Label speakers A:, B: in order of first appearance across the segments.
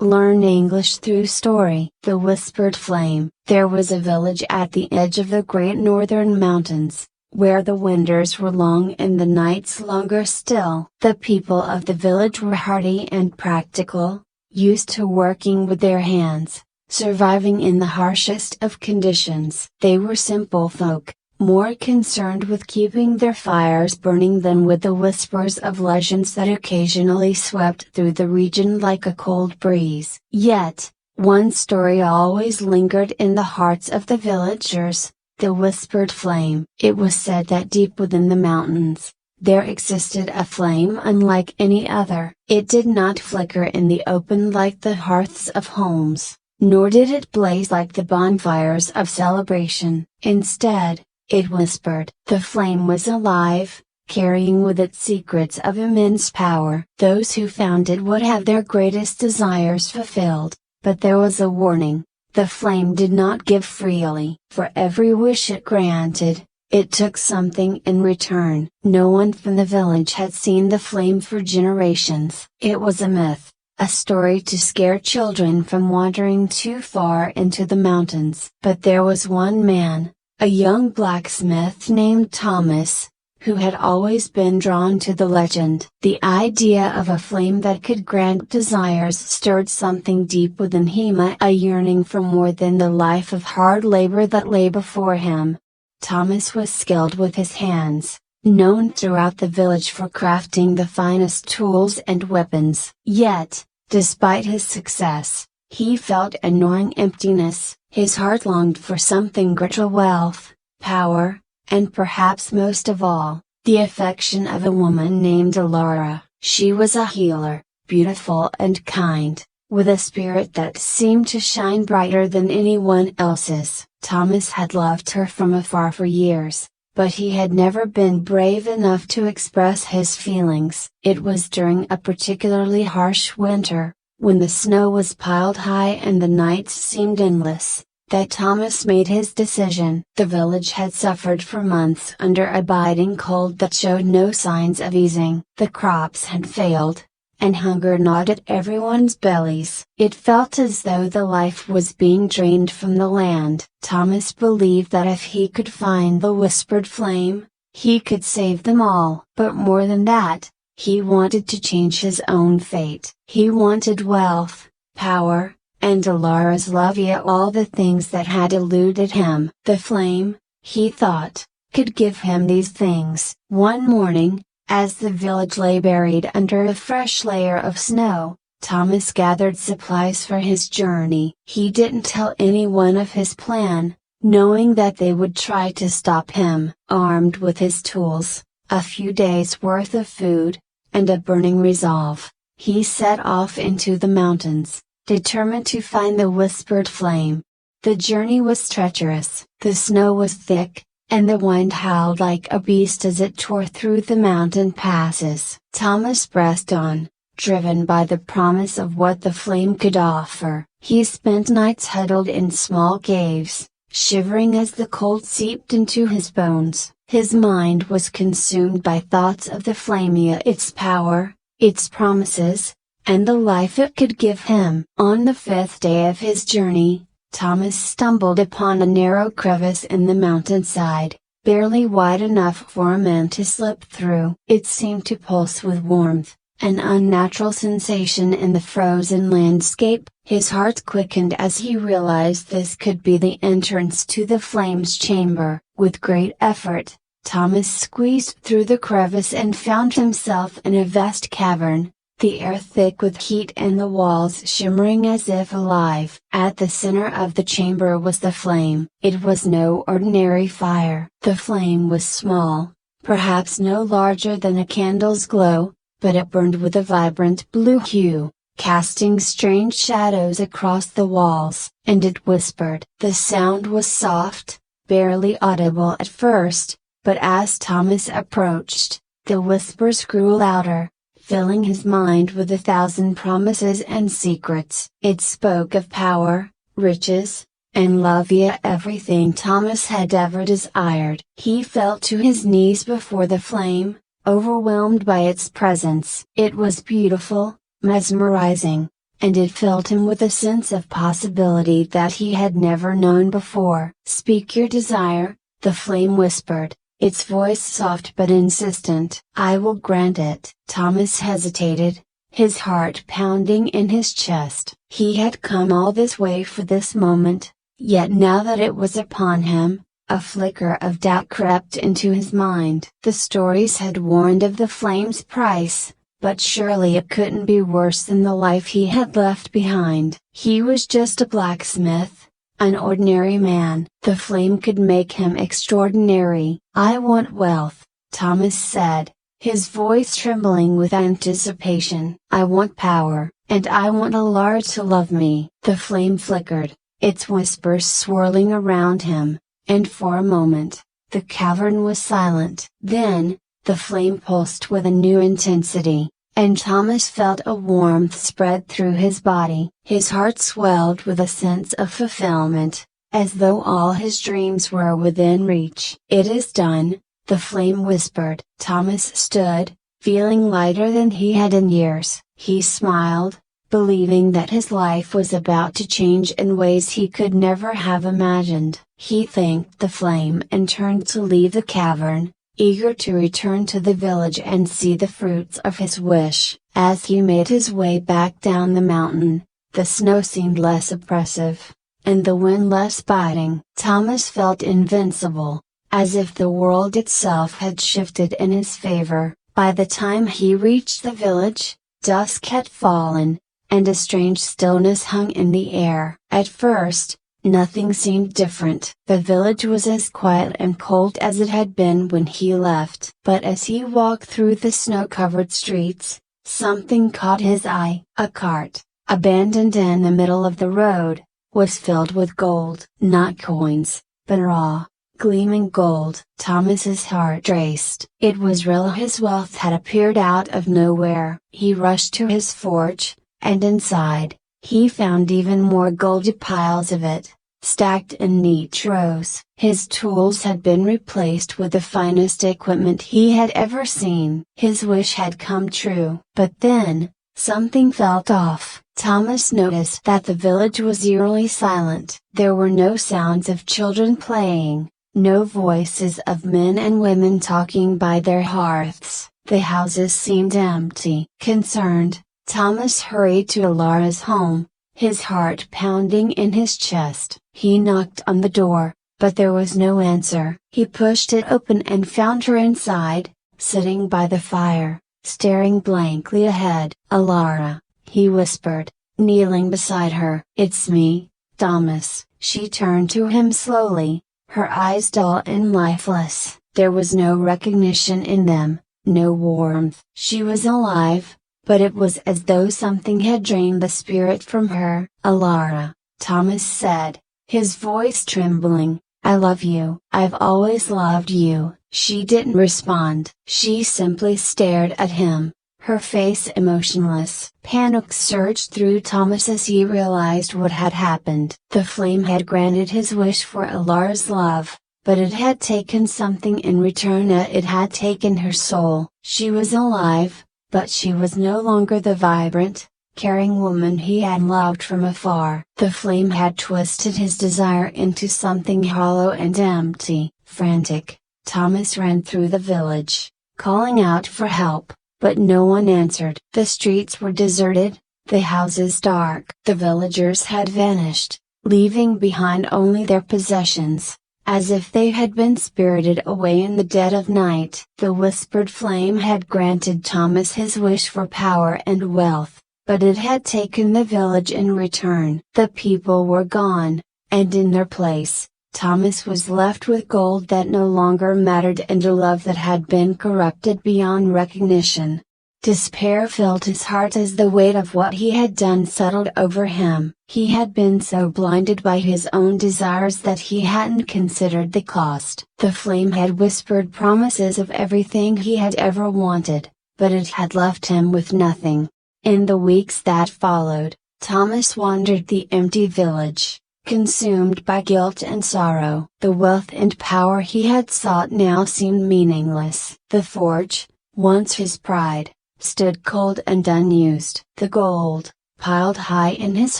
A: Learn English through story. The Whispered Flame. There was a village at the edge of the great northern mountains, where the winters were long and the nights longer still. The people of the village were hardy and practical, used to working with their hands, surviving in the harshest of conditions. They were simple folk, more concerned with keeping their fires burning than with the whispers of legends that occasionally swept through the region like a cold breeze. Yet, one story always lingered in the hearts of the villagers: the Whispered Flame. It was said that deep within the mountains, there existed a flame unlike any other. It did not flicker in the open like the hearths of homes, nor did it blaze like the bonfires of celebration. Instead, it whispered. The flame was alive, carrying with it secrets of immense power. Those who found it would have their greatest desires fulfilled, but there was a warning: the flame did not give freely. For every wish it granted, it took something in return. No one from the village had seen the flame for generations. It was a myth, a story to scare children from wandering too far into the mountains. But there was one man, a young blacksmith named Thomas, who had always been drawn to the legend. The idea of a flame that could grant desires stirred something deep within him, a yearning for more than the life of hard labor that lay before him. Thomas was skilled with his hands, known throughout the village for crafting the finest tools and weapons. Yet, despite his success, he felt a gnawing emptiness. His heart longed for something greater: wealth, power, and perhaps most of all, the affection of a woman named Alara. She was a healer, beautiful and kind, with a spirit that seemed to shine brighter than anyone else's. Thomas had loved her from afar for years, but he had never been brave enough to express his feelings. It was during a particularly harsh winter, when the snow was piled high and the nights seemed endless, that Thomas made his decision. The village had suffered for months under a biting cold that showed no signs of easing. The crops had failed, and hunger gnawed at everyone's bellies. It felt as though the life was being drained from the land. Thomas believed that if he could find the Whispered Flame, he could save them all. But more than that, he wanted to change his own fate. He wanted wealth, power, and Alara's love, yet all the things that had eluded him. The flame, he thought, could give him these things. One morning, as the village lay buried under a fresh layer of snow, Thomas gathered supplies for his journey. He didn't tell anyone of his plan, knowing that they would try to stop him. Armed with his tools, a few days' worth of food, and a burning resolve, he set off into the mountains, determined to find the Whispered Flame. The journey was treacherous. The snow was thick, and the wind howled like a beast as it tore through the mountain passes. Thomas pressed on, driven by the promise of what the flame could offer. He spent nights huddled in small caves, shivering as the cold seeped into his bones. His mind was consumed by thoughts of the flame, its power, its promises, and the life it could give him. On the 5th day of his journey, Thomas stumbled upon a narrow crevice in the mountainside, barely wide enough for a man to slip through. It seemed to pulse with warmth, an unnatural sensation in the frozen landscape. His heart quickened as he realized this could be the entrance to the flame's chamber. With great effort, Thomas squeezed through the crevice and found himself in a vast cavern, the air thick with heat and the walls shimmering as if alive. At the center of the chamber was the flame. It was no ordinary fire. The flame was small, perhaps no larger than a candle's glow, but it burned with a vibrant blue hue, casting strange shadows across the walls. And it whispered. The sound was soft, barely audible at first, but as Thomas approached, the whispers grew louder, filling his mind with 1,000 promises and secrets. It spoke of power, riches, and love, everything Thomas had ever desired. He fell to his knees before the flame, overwhelmed by its presence. It was beautiful, mesmerizing, and it filled him with a sense of possibility that he had never known before. "Speak your desire," the flame whispered, its voice soft but insistent. "I will grant it." Thomas hesitated, his heart pounding in his chest. He had come all this way for this moment, yet now that it was upon him, a flicker of doubt crept into his mind. The stories had warned of the flame's price, but surely it couldn't be worse than the life he had left behind. He was just a blacksmith, an ordinary man. The flame could make him extraordinary. "I want wealth," Thomas said, his voice trembling with anticipation. "I want power, and I want Alara to love me." The flame flickered, its whispers swirling around him, and for a moment, the cavern was silent. Then, the flame pulsed with a new intensity, and Thomas felt a warmth spread through his body. His heart swelled with a sense of fulfillment, as though all his dreams were within reach. "It is done," the flame whispered. Thomas stood, feeling lighter than he had in years. He smiled, believing that his life was about to change in ways he could never have imagined. He thanked the flame and turned to leave the cavern, eager to return to the village and see the fruits of his wish. As he made his way back down the mountain, the snow seemed less oppressive, and the wind less biting. Thomas felt invincible, as if the world itself had shifted in his favor. By the time he reached the village, dusk had fallen, and a strange stillness hung in the air. At first, nothing seemed different. The village was as quiet and cold as it had been when he left. But as he walked through the snow-covered streets, something caught his eye. A cart, abandoned in the middle of the road, was filled with gold. Not coins, but raw, gleaming gold. Thomas's heart raced. It was real. His wealth had appeared out of nowhere. He rushed to his forge, and inside, he found even more goldy piles of it, stacked in neat rows. His tools had been replaced with the finest equipment he had ever seen. His wish had come true. But then, something felt off. Thomas noticed that the village was eerily silent. There were no sounds of children playing, no voices of men and women talking by their hearths. The houses seemed empty. Concerned, Thomas hurried to Alara's home, his heart pounding in his chest. He knocked on the door, but there was no answer. He pushed it open and found her inside, sitting by the fire, staring blankly ahead. "Alara," he whispered, kneeling beside her. "It's me, Thomas." She turned to him slowly, her eyes dull and lifeless. There was no recognition in them, no warmth. She was alive, but it was as though something had drained the spirit from her. "Alara," Thomas said, his voice trembling, "I love you." "I've always loved you." She didn't respond. She simply stared at him, her face emotionless. Panic surged through Thomas as he realized what had happened. The flame had granted his wish for Alara's love, but it had taken something in return. It had taken her soul. She was alive, but she was no longer the vibrant, caring woman he had loved from afar. The flame had twisted his desire into something hollow and empty. Frantic, Thomas ran through the village, calling out for help, but no one answered. The streets were deserted, the houses dark. The villagers had vanished, leaving behind only their possessions, as if they had been spirited away in the dead of night. The whispered flame had granted Thomas his wish for power and wealth, but it had taken the village in return. The people were gone, and in their place, Thomas was left with gold that no longer mattered and a love that had been corrupted beyond recognition. Despair filled his heart as the weight of what he had done settled over him. He had been so blinded by his own desires that he hadn't considered the cost. The flame had whispered promises of everything he had ever wanted, but it had left him with nothing. In the weeks that followed, Thomas wandered the empty village, consumed by guilt and sorrow. The wealth and power he had sought now seemed meaningless. The forge, once his pride, stood cold and unused. The gold, piled high in his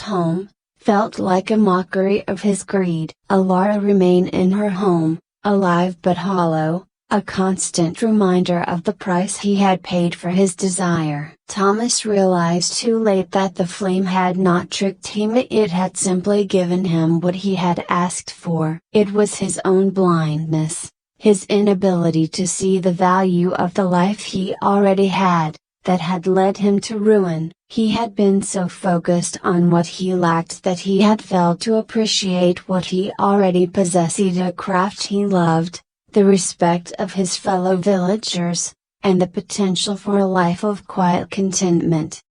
A: home, felt like a mockery of his greed. Alara remained in her home, alive but hollow, a constant reminder of the price he had paid for his desire. Thomas realized too late that the flame had not tricked him, it had simply given him what he had asked for. It was his own blindness, his inability to see the value of the life he already had, that had led him to ruin. He had been so focused on what he lacked that he had failed to appreciate what he already possessed: the craft he loved, the respect of his fellow villagers, and the potential for a life of quiet contentment.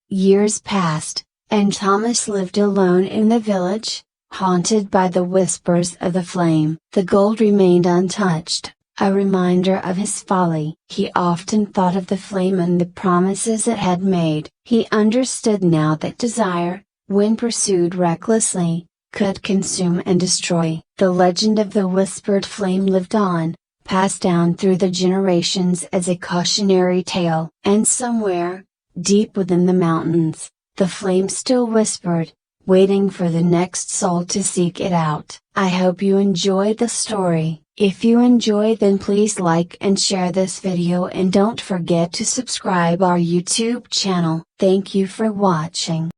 A: Years passed, and Thomas lived alone in the village, haunted by the whispers of the flame. The gold remained untouched, a reminder of his folly. He often thought of the flame and the promises it had made. He understood now that desire, when pursued recklessly, could consume and destroy. The legend of the whispered flame lived on, passed down through the generations as a cautionary tale. And somewhere, deep within the mountains, the flame still whispered, waiting for the next soul to seek it out. I hope you enjoyed the story. If you enjoyed, then please like and share this video, and don't forget to subscribe our YouTube channel. Thank you for watching.